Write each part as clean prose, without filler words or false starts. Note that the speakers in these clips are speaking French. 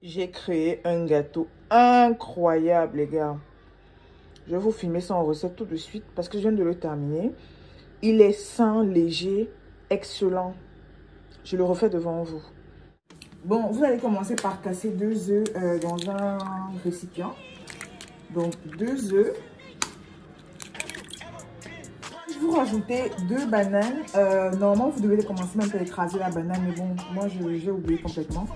J'ai créé un gâteau incroyable, les gars. Je vais vous filmer ça en recette tout de suite parce que je viens de le terminer. Il est sain, léger, excellent. Je le refais devant vous. Bon, vous allez commencer par casser 2 œufs dans un récipient. Donc 2 œufs. Vous rajoutez 2 bananes. Normalement, vous devez commencer même par écraser la banane. Mais bon, moi, j'ai oublié complètement.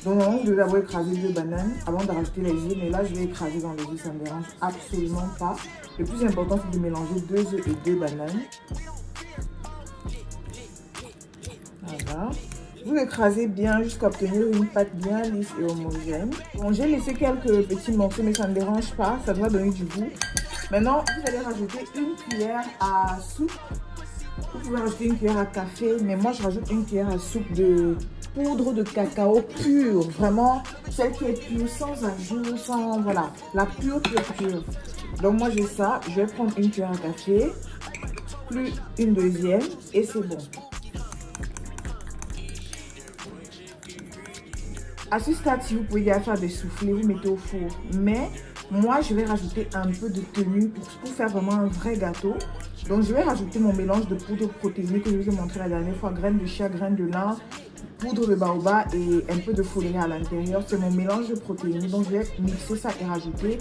Donc, normalement, vous devez d'abord écraser 2 bananes avant de rajouter les œufs. Mais là, je vais écraser dans les œufs. Ça ne me dérange absolument pas. Le plus important, c'est de mélanger 2 œufs et 2 bananes. Voilà. Vous écrasez bien jusqu'à obtenir une pâte bien lisse et homogène. Bon, j'ai laissé quelques petits morceaux, mais ça ne dérange pas. Ça doit donner du goût. Maintenant, vous allez rajouter une cuillère à soupe. Vous pouvez rajouter une cuillère à café, mais moi, je rajoute une cuillère à soupe de poudre de cacao pure. Vraiment, celle qui est pure, sans ajout, sans... Voilà, la pure. Donc, moi, j'ai ça. Je vais prendre une cuillère à café, plus une deuxième, et c'est bon. À ce stade, si vous pouvez déjà faire des soufflés, vous mettez au four. Mais moi, je vais rajouter un peu de tenue pour faire vraiment un vrai gâteau. Donc, je vais rajouter mon mélange de poudre protéinée que je vous ai montré la dernière fois. Graines de chia, graines de lin, poudre de baobab et un peu de foléré à l'intérieur. C'est mon mélange de protéines. Donc, je vais mixer ça et rajouter.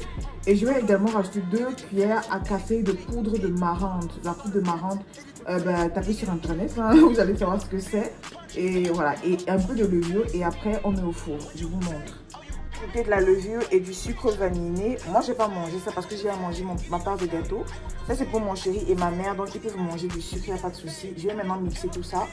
Et je vais également rajouter 2 cuillères à café de poudre de marrante. La poudre de marrante, tapez sur internet, hein, vous allez savoir ce que c'est. Et voilà, et un peu de levure et après on met au four. Je vous montre. Ajouter de la levure et du sucre vanillé. Moi, je ne vais pas manger ça parce que j'ai à manger ma part de gâteau. Ça, c'est pour mon chéri et ma mère. Donc, ils peuvent manger du sucre, il n'y a pas de souci. Je vais maintenant mixer tout ça.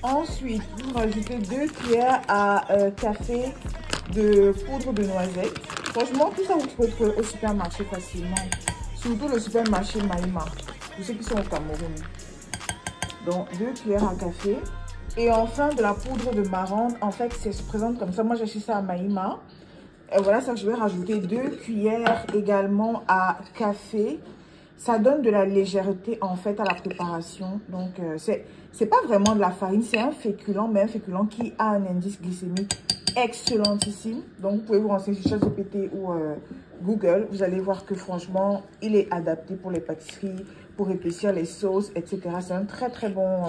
Ensuite, vous rajoutez 2 cuillères à café de poudre de noisette. Franchement, tout ça, vous pouvez trouver au supermarché facilement. Surtout le supermarché Maïma, pour ceux qui sont au Cameroun. Donc, 2 cuillères à café. Et enfin, de la poudre de marrante. En fait, ça se présente comme ça. Moi, j'achète ça à Maïma. Et voilà, ça, je vais rajouter 2 cuillères également à café. Ça donne de la légèreté, en fait, à la préparation. Donc, c'est pas vraiment de la farine. C'est un féculent, mais un féculent qui a un indice glycémique excellentissime. Donc, vous pouvez vous renseigner sur ChatGPT ou Google. Vous allez voir que, franchement, il est adapté pour les pâtisseries, pour épaissir les sauces, etc. C'est un très, très bon...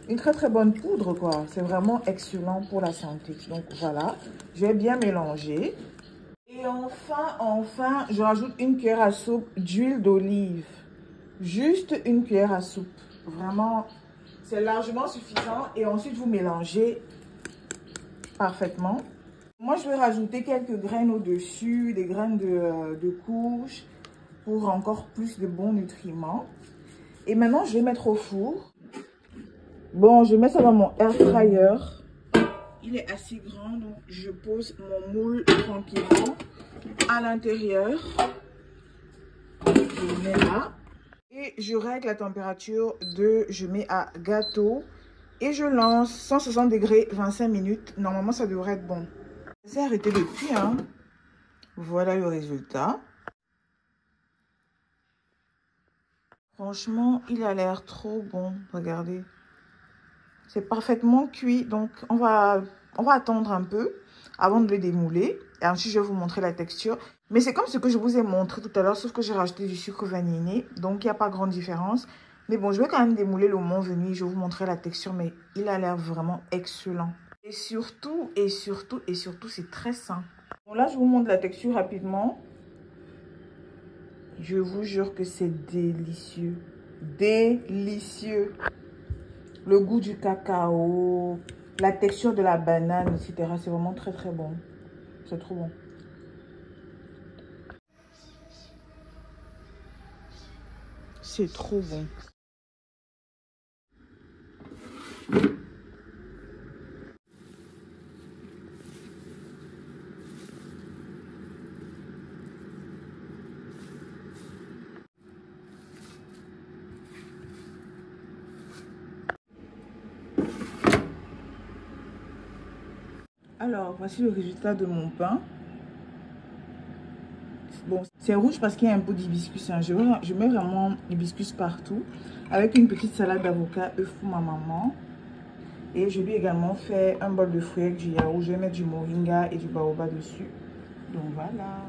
une très très bonne poudre, quoi. C'est vraiment excellent pour la santé. Donc voilà, je vais bien mélanger. Et enfin, je rajoute une cuillère à soupe d'huile d'olive. Juste une cuillère à soupe. Vraiment, c'est largement suffisant. Et ensuite, vous mélangez parfaitement. Moi, je vais rajouter quelques graines au-dessus, des graines de courge pour encore plus de bons nutriments. Et maintenant, je vais mettre au four. Bon, je mets ça dans mon air fryer. Il est assez grand, donc je pose mon moule tranquillement à l'intérieur. Je le mets là. Et je règle la température je mets à gâteau. Et je lance 160 degrés 25 minutes. Normalement, ça devrait être bon. C'est arrêté depuis, hein. Voilà le résultat. Franchement, il a l'air trop bon. Regardez. C'est parfaitement cuit, donc on va attendre un peu avant de le démouler. Et ensuite, je vais vous montrer la texture. Mais c'est comme ce que je vous ai montré tout à l'heure, sauf que j'ai rajouté du sucre vanillé. Donc, il n'y a pas grande différence. Mais bon, je vais quand même démouler le moment venu. Je vais vous montrer la texture, mais il a l'air vraiment excellent. Et surtout, c'est très sain. Bon, là, je vous montre la texture rapidement. Je vous jure que c'est délicieux. Délicieux. Le goût du cacao, la texture de la banane, etc. C'est vraiment très, très bon. C'est trop bon. C'est trop bon. Alors, voici le résultat de mon pain. Bon, C'est rouge parce qu'il y a un peu d'hibiscus. Hein. Je mets vraiment l'hibiscus partout. Avec une petite salade d'avocat, œufs pour ma maman. Et je lui ai également fait un bol de fruits avec du yaourt. Je vais mettre du moringa et du baobab dessus. Donc voilà.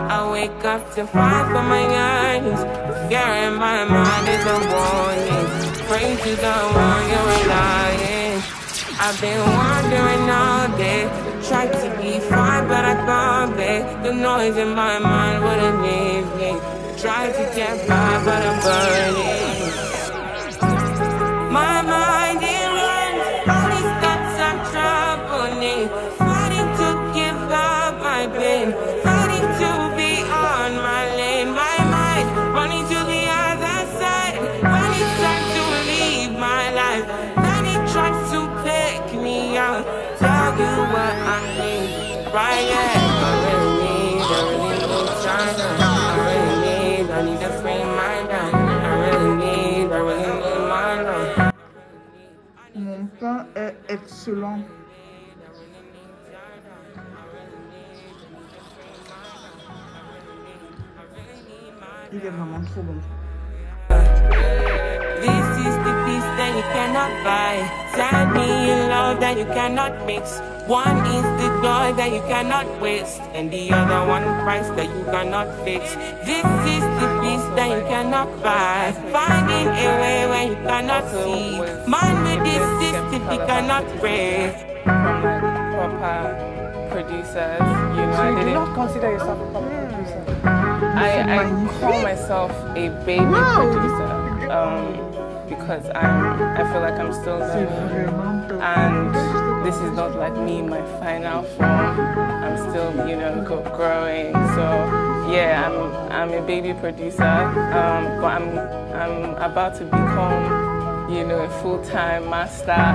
I wake up to fight for my earnings. The fear in my mind is a warning. Pray to the one you're relying. I've been wandering all day. Tried to be fine, but I can't be. The noise in my mind wouldn't leave me. Tried to get by, but I'm burning. My mind it runs. All these thoughts are troubling. Fighting to give up my pain. Fighting to be on my lane. My mind running to the other side. When it's time to leave my life, then it tries to take me out. Tell you what I need. Right, yeah. I really need China. I need to free my mind. I really need my love. Mon pain est excellent. Il est vraiment trop bon. This is the peace that you cannot buy. Sadly in love that you cannot mix. One is the joy that you cannot waste, and the other one price that you cannot fix. This is the peace that you cannot buy. Finding a way where you cannot see. Man with this system you cannot break. From like proper producers, you know, So I you do didn't. not consider yourself a proper producer? I call myself a baby producer because I feel like I'm still learning, and this is not like me in my final form. I'm still, you know, growing. So yeah, I'm a baby producer, but I'm about to become, you know, a full-time master.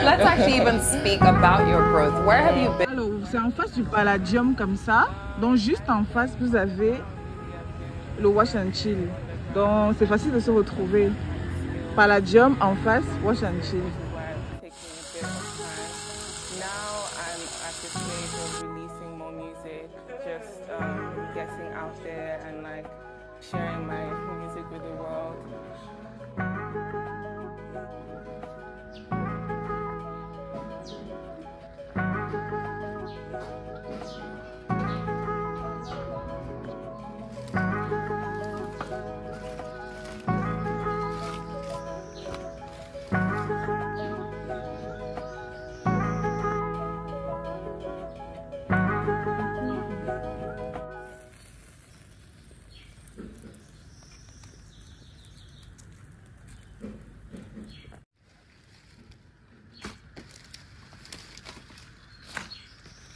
Let's actually even speak about your growth. Where have you been? Alors, c'est en face du Palladium comme ça. Donc, juste en face, vous avez le Wash and Chill. Donc, c'est facile de se retrouver. Palladium en face, Wash and Chill. Taking a bit of time. Now I'm at the stage of releasing more music, just getting out there and like sharing my music with the world.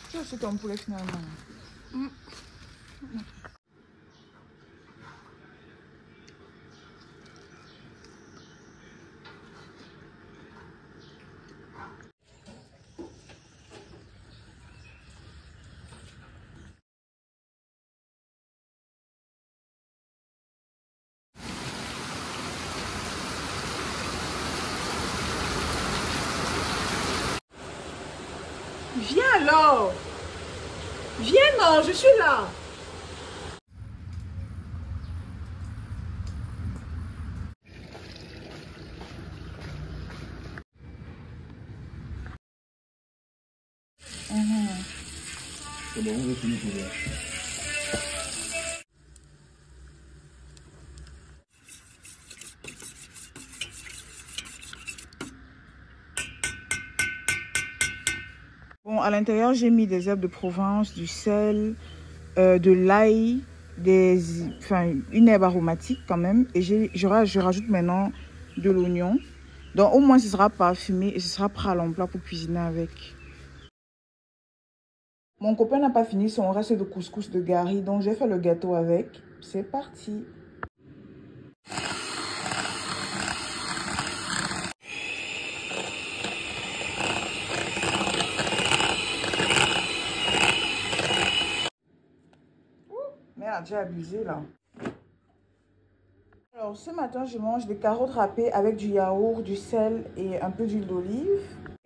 Tu as acheté ton poulet finalement. Viens alors! Viens non, je suis là! C'est bon, on va finir pour voir. Bon, à l'intérieur, j'ai mis des herbes de Provence, du sel, de l'ail, une herbe aromatique quand même. Et je rajoute maintenant de l'oignon. Donc au moins, ce sera parfumé et ce sera prêt à l'emploi pour cuisiner avec. Mon copain n'a pas fini son reste de couscous de gari, donc j'ai fait le gâteau avec. C'est parti. Merde, j'ai abusé là. Alors ce matin, je mange des carottes râpées avec du yaourt, du sel et un peu d'huile d'olive.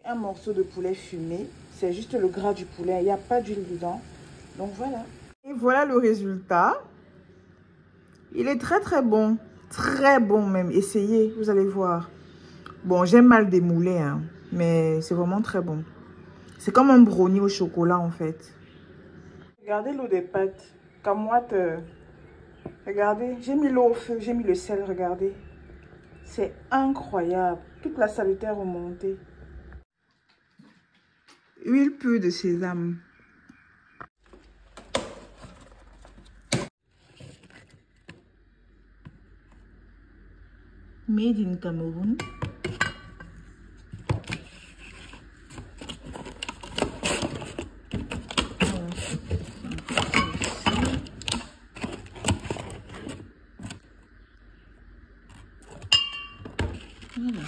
Un morceau de poulet fumé. C'est juste le gras du poulet, il n'y a pas d'huile dedans. Donc voilà. Et voilà le résultat. Il est très très bon. Très bon même. Essayez, vous allez voir. Bon, j'aime mal démouler, hein, mais c'est vraiment très bon. C'est comme un brownie au chocolat en fait. Regardez l'eau des pâtes. Camoite. Regardez, j'ai mis l'eau au feu, j'ai mis le sel, regardez. C'est incroyable. Toute la saleté remontée. Huile pure de sésame. Made in Cameroun. Voilà.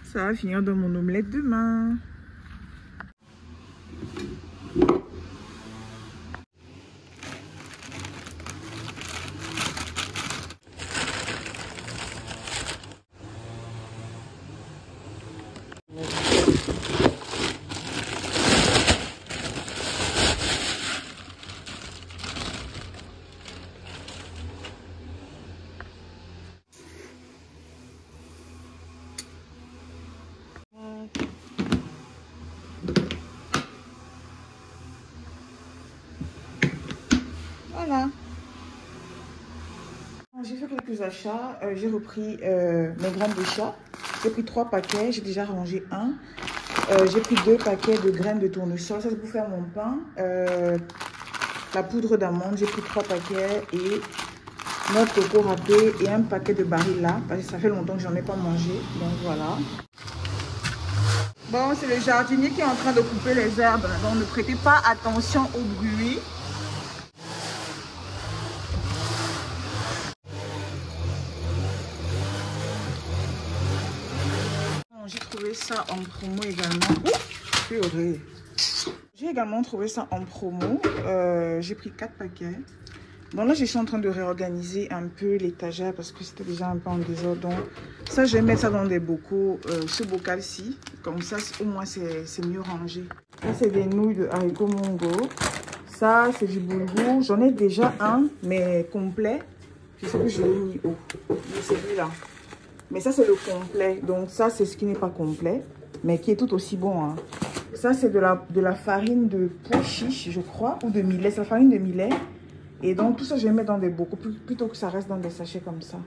Ça va finir dans mon omelette demain. Voilà. J'ai fait quelques achats. J'ai repris mes graines de chat. J'ai pris 3 paquets. J'ai déjà rangé un. J'ai pris 2 paquets de graines de tournesol. Ça, c'est pour faire mon pain. La poudre d'amande. J'ai pris 3 paquets. Et notre coco râpé. Et un paquet de Barilla. Parce que ça fait longtemps que j'en ai pas mangé. Donc voilà. Bon, c'est le jardinier qui est en train de couper les herbes. Donc ne prêtez pas attention au bruit. J'ai trouvé ça en promo également. J'ai également trouvé ça en promo. J'ai pris 4 paquets. Donc là, je suis en train de réorganiser un peu l'étagère parce que c'était déjà un peu en désordre. Donc ça, je vais mettre ça dans des bocaux. Ce bocal-ci. Comme ça, au moins, c'est mieux rangé. Ça, c'est des nouilles de haricots mongo. Ça, c'est du boulgour. J'en ai déjà un, mais complet. Je sais que je l'ai mis où. C'est celui-là. Mais ça, c'est le complet. Donc, ça, c'est ce qui n'est pas complet, mais qui est tout aussi bon. Hein. Ça, c'est de la farine de pois chiche, je crois, ou de millet. C'est la farine de millet. Et donc, tout ça, je vais mettre dans des bocaux plutôt que ça reste dans des sachets comme ça.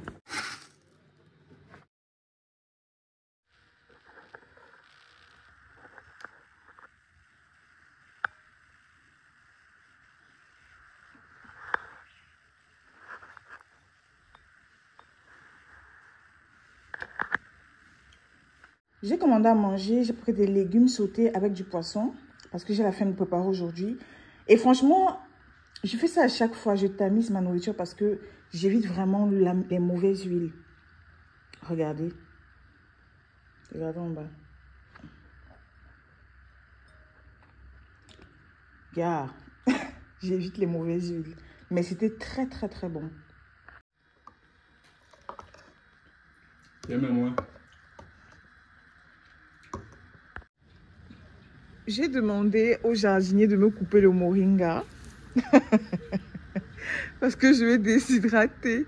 J'ai commandé à manger, j'ai pris des légumes sautés avec du poisson parce que j'ai la flemme de préparer aujourd'hui. Et franchement, je fais ça à chaque fois, je tamise ma nourriture parce que j'évite vraiment les mauvaises huiles. Regardez. Regardez en bas. Regarde. J'évite les mauvaises huiles. Mais c'était très très très bon. Moi. J'ai demandé au jardinier de me couper le moringa. Parce que je vais déshydrater.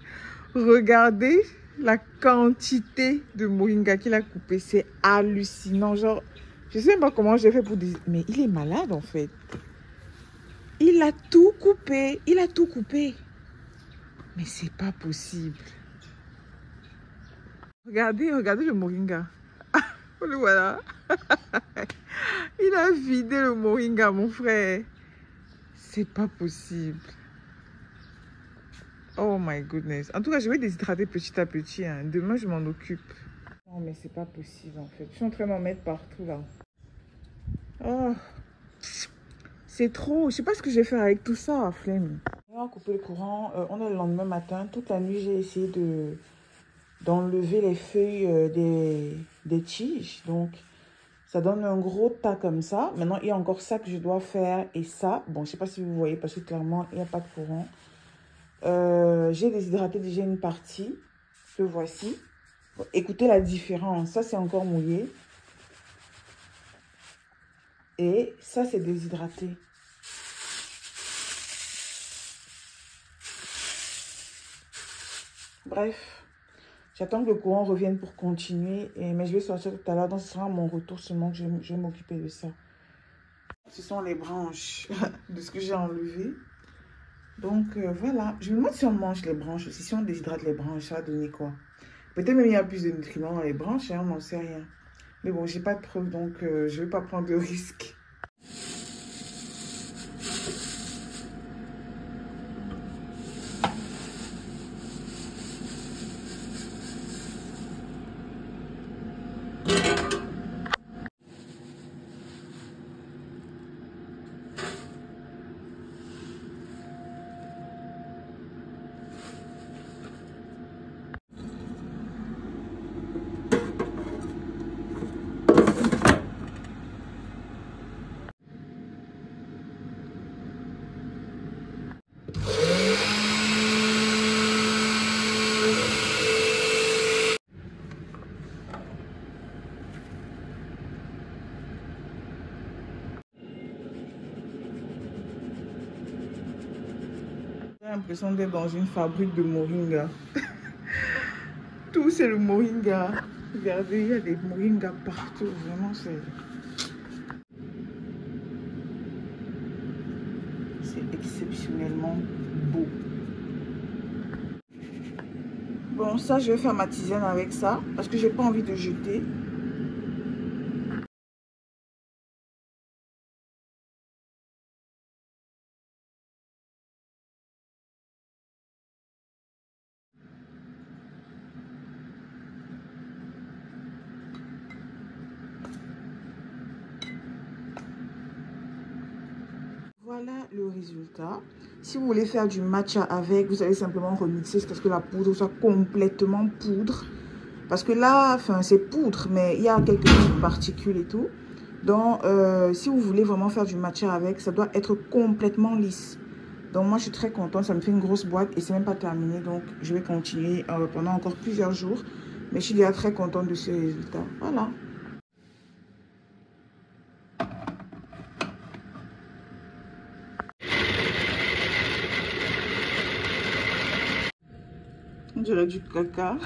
Regardez la quantité de moringa qu'il a coupé. C'est hallucinant. Genre, je ne sais même pas comment j'ai fait pour dire. Mais il est malade en fait. Il a tout coupé. Il a tout coupé. Mais c'est pas possible. Regardez, regardez le moringa. Le voilà. Il a vidé le moringa, mon frère. C'est pas possible. Oh my goodness. En tout cas, je vais déshydrater petit à petit. Hein. Demain, je m'en occupe. Non, mais c'est pas possible en fait. Je suis en train d'en mettre partout là. Oh, c'est trop. Je sais pas ce que je vais faire avec tout ça, flemme. On va couper le courant. On est le lendemain matin. Toute la nuit, j'ai essayé d'enlever les feuilles des tiges. Donc, ça donne un gros tas comme ça. Maintenant, il y a encore ça que je dois faire et ça. Bon, je sais pas si vous voyez parce que clairement, il n'y a pas de courant. J'ai déshydraté déjà une partie. Que voici. Bon, écoutez la différence. Ça, c'est encore mouillé. Et ça, c'est déshydraté. Bref, j'attends que le courant revienne pour continuer. Mais je vais sortir tout à l'heure. Donc, ce sera mon retour seulement que je vais m'occuper de ça. Ce sont les branches de ce que j'ai enlevé. Donc, voilà. Je me demande si on mange les branches aussi. Si on déshydrate les branches, ça va donner quoi? Peut-être même il y a plus de nutriments dans les branches. Hein, on n'en sait rien. Mais bon, j'ai pas de preuve. Donc, je ne vais pas prendre de risque. J'ai l'impression d'être dans une fabrique de moringa. Tout c'est le moringa. Regardez, il y a des moringas partout. Vraiment, c'est exceptionnellement beau. Bon, ça, je vais faire ma tisane avec ça parce que j'ai pas envie de jeter. Voilà le résultat. Si vous voulez faire du matcha avec, vous allez simplement remixer jusqu'à ce que la poudre soit complètement poudre. Parce que là, enfin, c'est poudre, mais il y a quelques petites particules et tout. Donc, si vous voulez vraiment faire du matcha avec, ça doit être complètement lisse. Donc, moi, je suis très contente. Ça me fait une grosse boîte et c'est même pas terminé. Donc, je vais continuer pendant encore plusieurs jours. Mais je suis déjà très contente de ce résultat. Voilà. On dirait du caca.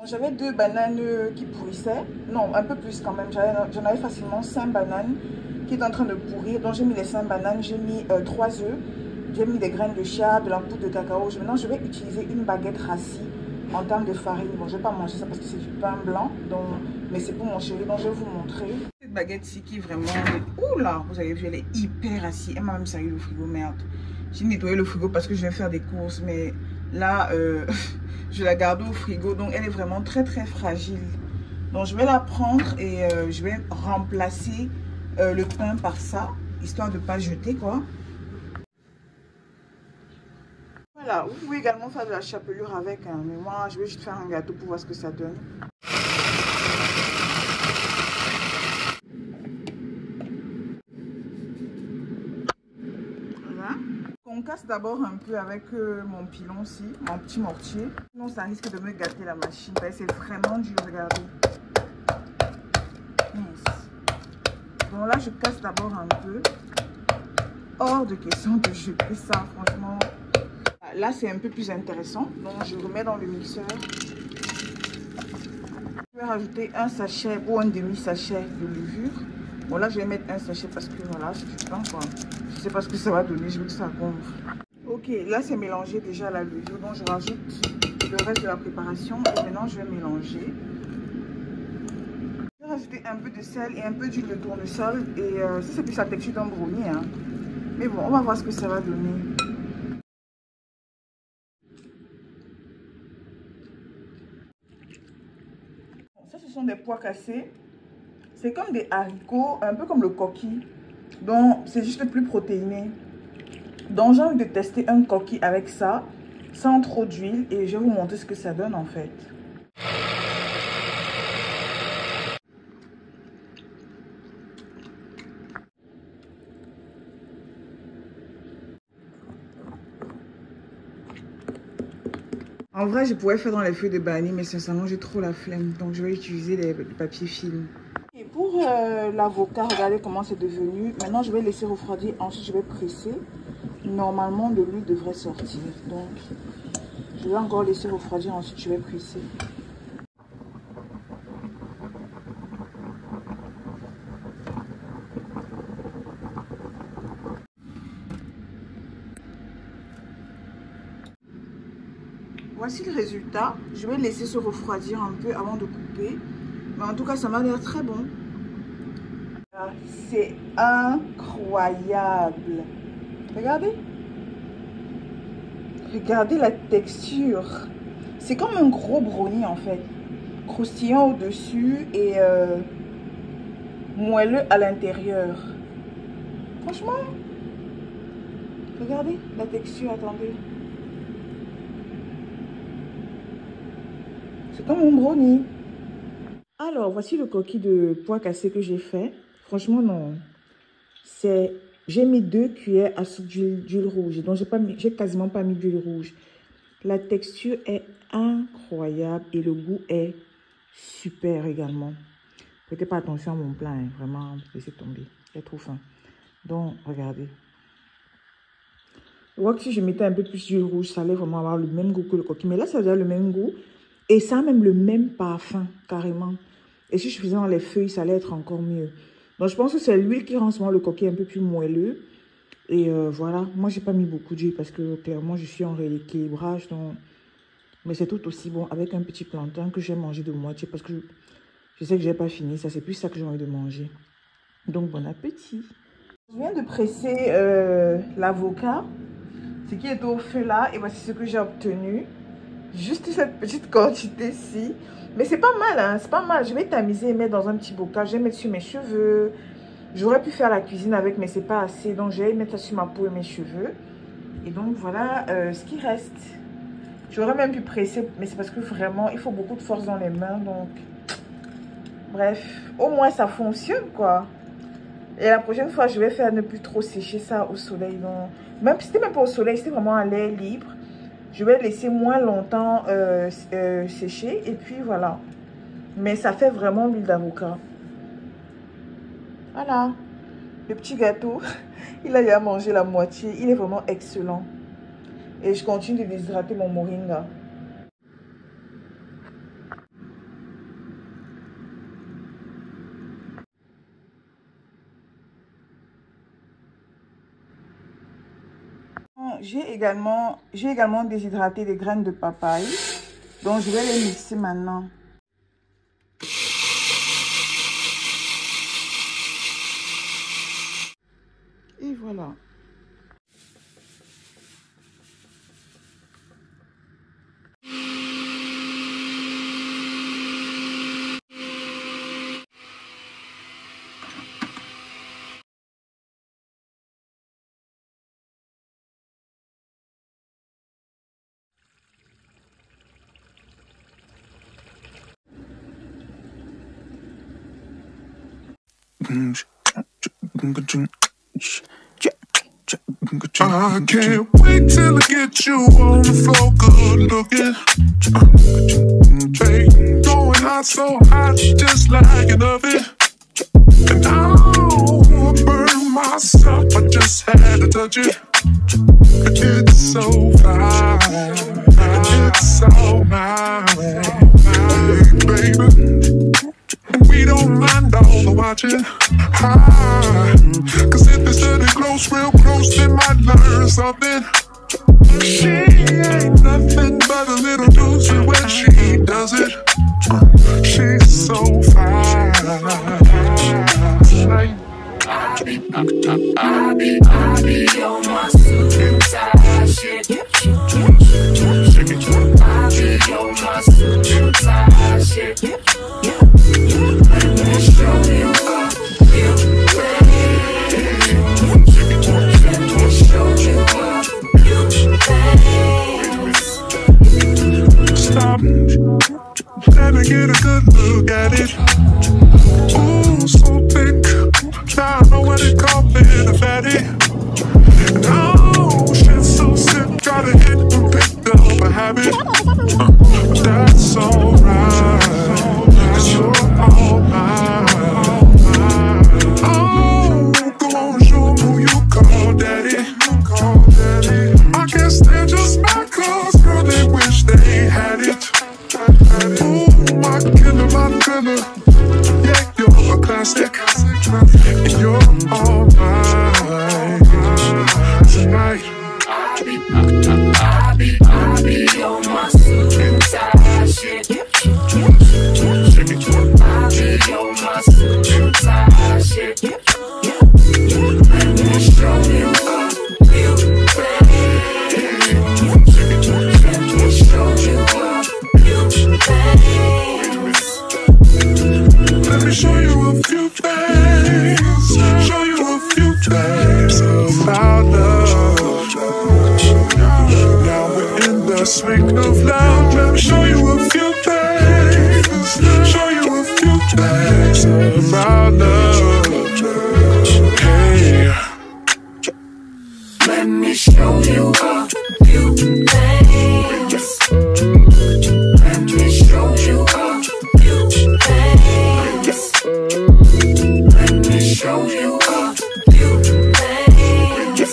J'avais 2 bananes qui pourrissaient. Non, un peu plus quand même. J'en avais facilement 5 bananes qui étaient en train de pourrir. Donc j'ai mis les 5 bananes, j'ai mis 3 œufs, j'ai mis des graines de chia, de la poudre de cacao. Maintenant, je vais utiliser une baguette rassis en termes de farine. Bon, je ne vais pas manger ça parce que c'est du pain blanc. Donc, mais c'est pour mon chéri, donc je vais vous montrer. Cette baguette-ci qui est vraiment... Ouh là, vous avez vu, elle est hyper rassis. Elle m'a même servi le frigo, merde. J'ai nettoyé le frigo parce que je vais faire des courses, mais... Là, je la garde au frigo, donc elle est vraiment très très fragile. Donc je vais la prendre et je vais remplacer le pain par ça, histoire de ne pas jeter quoi. Voilà, vous pouvez également faire de la chapelure avec, hein, mais moi je vais juste faire un gâteau pour voir ce que ça donne. On casse d'abord un peu avec mon pilon-ci, mon petit mortier. Sinon, ça risque de me gâter la machine. C'est vraiment dur, regardez. Yes. Donc là, je casse d'abord un peu. Hors de question de jeter ça, franchement. Là, c'est un peu plus intéressant. Donc, je remets dans le mixeur. Je vais rajouter un sachet ou un demi-sachet de levure. Bon, là, je vais mettre un sachet parce que voilà, c'est du pain, quoi. Je sais pas ce que ça va donner, je veux que ça gonfle. Ok, là c'est mélangé déjà la levure, donc je rajoute le reste de la préparation et maintenant je vais mélanger. Je vais rajouter un peu de sel et un peu d'huile de tournesol et ça c'est plus la texture d'un brownie. Hein. Mais bon, on va voir ce que ça va donner. Ça, ce sont des pois cassés. C'est comme des haricots, un peu comme le coquille. Donc, c'est juste plus protéiné. Donc, j'ai envie de tester un coquille avec ça, sans trop d'huile. Et je vais vous montrer ce que ça donne en fait. En vrai, je pourrais faire dans les feuilles de banane, mais sincèrement, j'ai trop la flemme. Donc, je vais utiliser les papiers film. Et pour l'avocat, regardez comment c'est devenu. Maintenant, je vais laisser refroidir. Ensuite, je vais presser. Normalement, de l'huile devrait sortir. Donc, je vais encore laisser refroidir. Ensuite, je vais presser. Voici le résultat. Je vais laisser se refroidir un peu avant de couper. Mais en tout cas, ça m'a l'air très bon. C'est incroyable. Regardez. Regardez la texture. C'est comme un gros brownie en fait. Croustillant au-dessus et moelleux à l'intérieur. Franchement, regardez la texture, attendez. C'est comme un brownie. Alors, voici le coquille de pois cassé que j'ai fait. Franchement, non. J'ai mis 2 cuillères à soupe d'huile rouge. Donc, j'ai quasiment pas mis d'huile rouge. La texture est incroyable et le goût est super également. Prêtez pas attention à mon plat, hein. Vraiment, laissez tomber. C'est trop fin. Donc, regardez. Je vois que si je mettais un peu plus d'huile rouge, ça allait vraiment avoir le même goût que le coquille. Mais là, ça a déjà le même goût. Et ça a même le même parfum, carrément. Et si je faisais dans les feuilles, ça allait être encore mieux. Donc, je pense que c'est l'huile qui rend souvent le coquille un peu plus moelleux. Et voilà. Moi, j'ai pas mis beaucoup d'huile parce que, clairement, je suis en rééquilibrage. Donc... Mais c'est tout aussi bon avec un petit plantain que j'ai mangé de moitié parce que je sais que j'ai pas fini. Ça, c'est plus ça que j'ai envie de manger. Donc, bon appétit. Je viens de presser l'avocat. Ce qui est au feu là. Et voici ce que j'ai obtenu. Juste cette petite quantité-ci. Mais c'est pas mal, hein. C'est pas mal. Je vais tamiser et mettre dans un petit bocal. Je vais mettre sur mes cheveux. J'aurais pu faire la cuisine avec, mais c'est pas assez. Donc, je vais mettre ça sur ma peau et mes cheveux. Et donc, voilà ce qui reste. J'aurais même pu presser, mais c'est parce que vraiment, il faut beaucoup de force dans les mains. Donc, bref. Au moins, ça fonctionne, quoi. Et la prochaine fois, je vais faire ne plus trop sécher ça au soleil. Donc, même si c'était même pas au soleil, c'était vraiment à l'air libre. Je vais laisser moins longtemps sécher et puis voilà. Mais ça fait vraiment l'huile d'avocat. Voilà. Le petit gâteau, il a déjà mangé la moitié. Il est vraiment excellent. Et je continue de déshydrater mon moringa. J'ai également déshydraté des graines de papaye. Donc, je vais les mixer maintenant. Et voilà. I can't wait till I get you on the floor, good looking. Hey, going hot, so hot, just like an oven. And I don't burn myself, I just had to touch it. It's so fine, it's so nice, baby. We don't mind all the watching. Cause if they study close, real close, they might learn something. She ain't nothing but a little doozy when she does it. She's so fine. I be on my suicide shit. I be on my suicide shit. top. Let me get a good look at it. Ooh, so thick. Now I know what they call it, a fatty. Oh, shit, so sick. Gotta hit and pick up a habit. That's alright. 'Cause you're all mine. Oh, go on and show 'em who you call daddy. I guess they're just my cause, girl, they wish they had it. Ooh, my killer, yeah, you're a classic, and you're all mine tonight. I be on my suit and tie shit. I be on my suit and tie shit. Let me show you a few things. Let me show you a few things. Let me show you a few things. Show you a few things about love. Now we're in the swing of love. Let me show you a few things. Show you a few things about love. Hey. Let me show you a few things. Let me show you a few things. Let me show you a few things.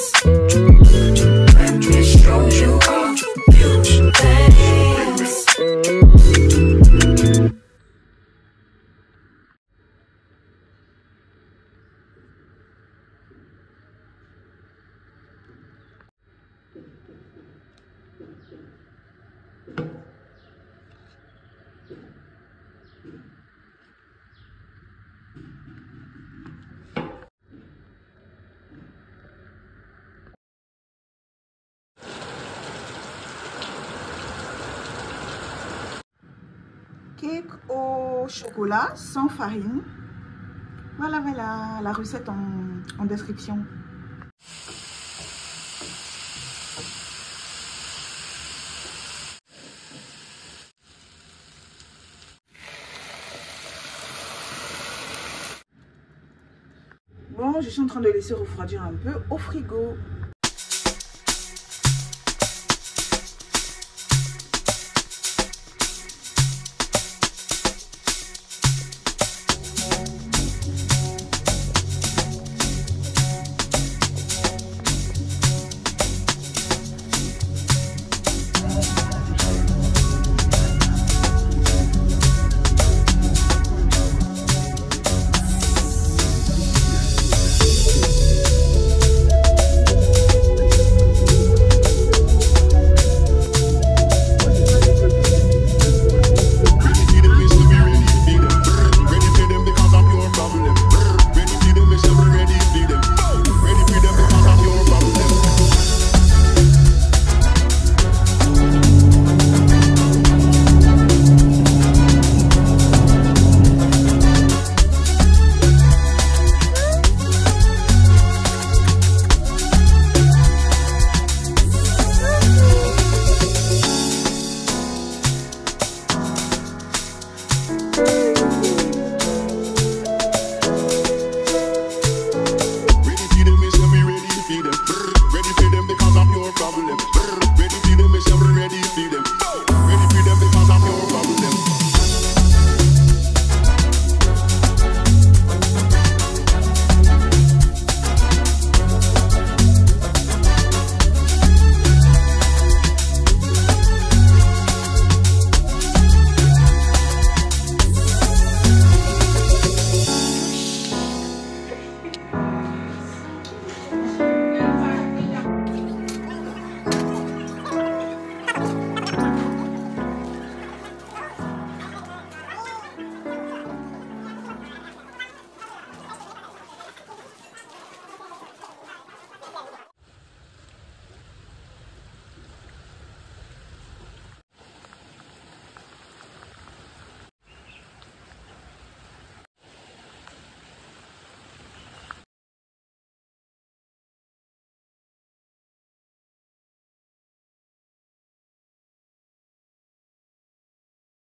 Let me show you a few things. Cake au chocolat sans farine. Voilà, la recette en description. Bon, je suis en train de laisser refroidir un peu au frigo.